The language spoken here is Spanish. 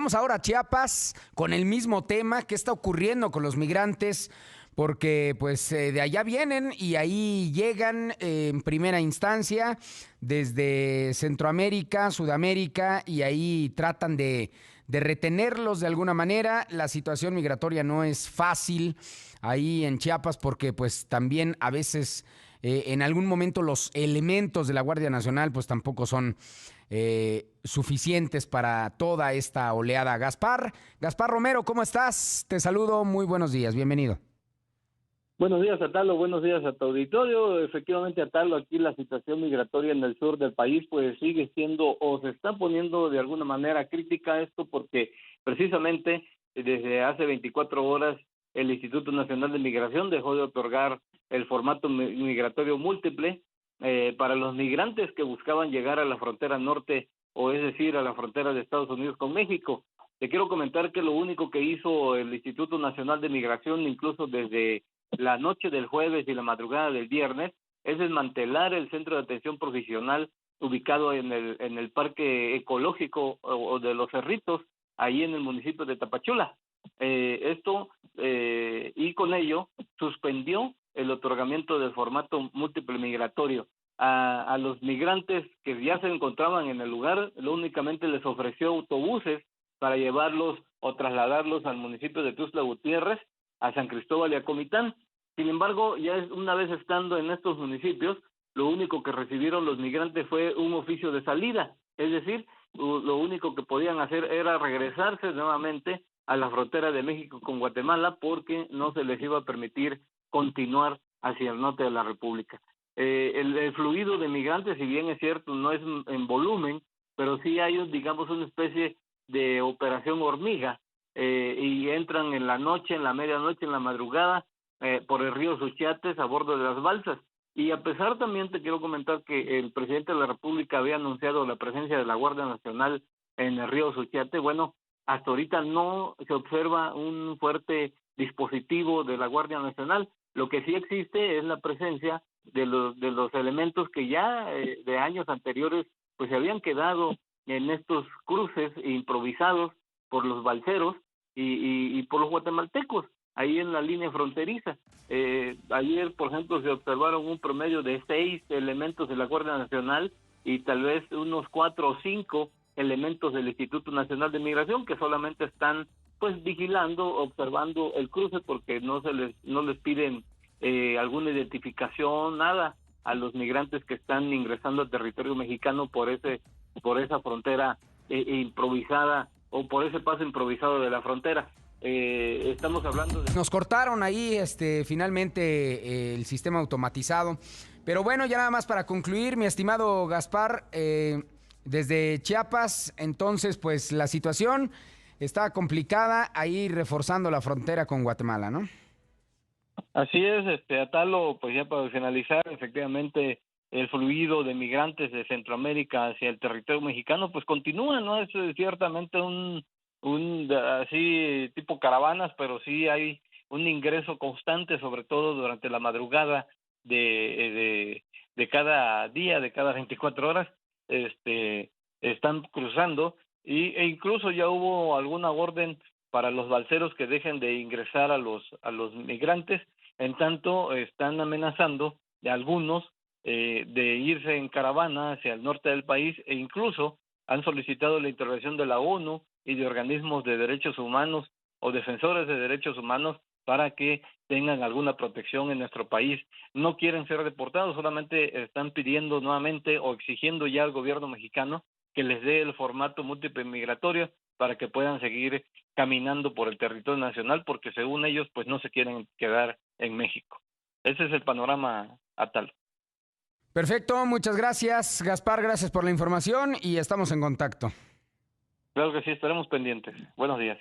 vamos ahora a Chiapas con el mismo tema. ¿Qué está ocurriendo con los migrantes? Porque pues de allá vienen y ahí llegan en primera instancia desde Centroamérica, Sudamérica, y ahí tratan de retenerlos de alguna manera. La situación migratoria no es fácil ahí en Chiapas porque pues también a veces en algún momento los elementos de la Guardia Nacional pues tampoco son suficientes para toda esta oleada. Gaspar Romero, ¿cómo estás? Te saludo, muy buenos días, bienvenido. Buenos días, Atalo. Buenos días a tu auditorio. Efectivamente, Atalo, aquí la situación migratoria en el sur del país pues sigue siendo o se está poniendo de alguna manera crítica esto porque precisamente desde hace 24 horas el Instituto Nacional de Migración dejó de otorgar el formato migratorio múltiple para los migrantes que buscaban llegar a la frontera norte, o es decir, a la frontera de Estados Unidos con México. Te quiero comentar que lo único que hizo el Instituto Nacional de Migración, incluso desde la noche del jueves y la madrugada del viernes, es desmantelar el centro de atención profesional ubicado en el parque ecológico o de los Cerritos, ahí en el municipio de Tapachula. Y con ello suspendió el otorgamiento del formato múltiple migratorio. A los migrantes que ya se encontraban en el lugar, únicamente les ofreció autobuses para llevarlos o trasladarlos al municipio de Tuxtla Gutiérrez, a San Cristóbal y a Comitán. Sin embargo, ya una vez estando en estos municipios, lo único que recibieron los migrantes fue un oficio de salida, es decir, lo único que podían hacer era regresarse nuevamente a la frontera de México con Guatemala porque no se les iba a permitir continuar hacia el norte de la República. El fluido de migrantes, si bien es cierto, no es en volumen, pero sí hay, digamos, una especie de operación hormiga, y entran en la noche, en la medianoche, en la madrugada, por el río Suchiates a bordo de las balsas. Y a pesar también te quiero comentar que el presidente de la República había anunciado la presencia de la Guardia Nacional en el río Suchiate. Bueno, hasta ahorita no se observa un fuerte dispositivo de la Guardia Nacional. Lo que sí existe es la presencia de los elementos que ya de años anteriores pues se habían quedado en estos cruces improvisados por los balseros y por los guatemaltecos ahí en la línea fronteriza. Ayer, por ejemplo, se observaron un promedio de 6 elementos de la Guardia Nacional y tal vez unos 4 o 5 elementos del Instituto Nacional de Migración que solamente están pues vigilando, observando el cruce porque no les piden alguna identificación, nada a los migrantes que están ingresando al territorio mexicano por esa frontera improvisada o por ese paso improvisado de la frontera. Estamos hablando de... Nos cortaron ahí finalmente el sistema automatizado, pero bueno, ya nada más para concluir, mi estimado Gaspar, desde Chiapas, entonces pues la situación está complicada ahí reforzando la frontera con Guatemala, ¿no? Así es, Atalo, pues ya para finalizar, efectivamente el fluido de migrantes de Centroamérica hacia el territorio mexicano pues continúa, no es ciertamente un así tipo caravanas, pero sí hay un ingreso constante, sobre todo durante la madrugada de cada día, de cada 24 horas, están cruzando e incluso ya hubo alguna orden para los balseros que dejen de ingresar a los migrantes, en tanto están amenazando de algunos de irse en caravana hacia el norte del país e incluso han solicitado la intervención de la ONU y de organismos de derechos humanos o defensores de derechos humanos para que tengan alguna protección en nuestro país. No quieren ser deportados, solamente están pidiendo nuevamente o exigiendo ya al gobierno mexicano que les dé el formato múltiple migratorio para que puedan seguir caminando por el territorio nacional, porque según ellos pues no se quieren quedar en México. Ese es el panorama, Atalo. Perfecto, muchas gracias, Gaspar, gracias por la información y estamos en contacto. Claro que sí, estaremos pendientes. Buenos días.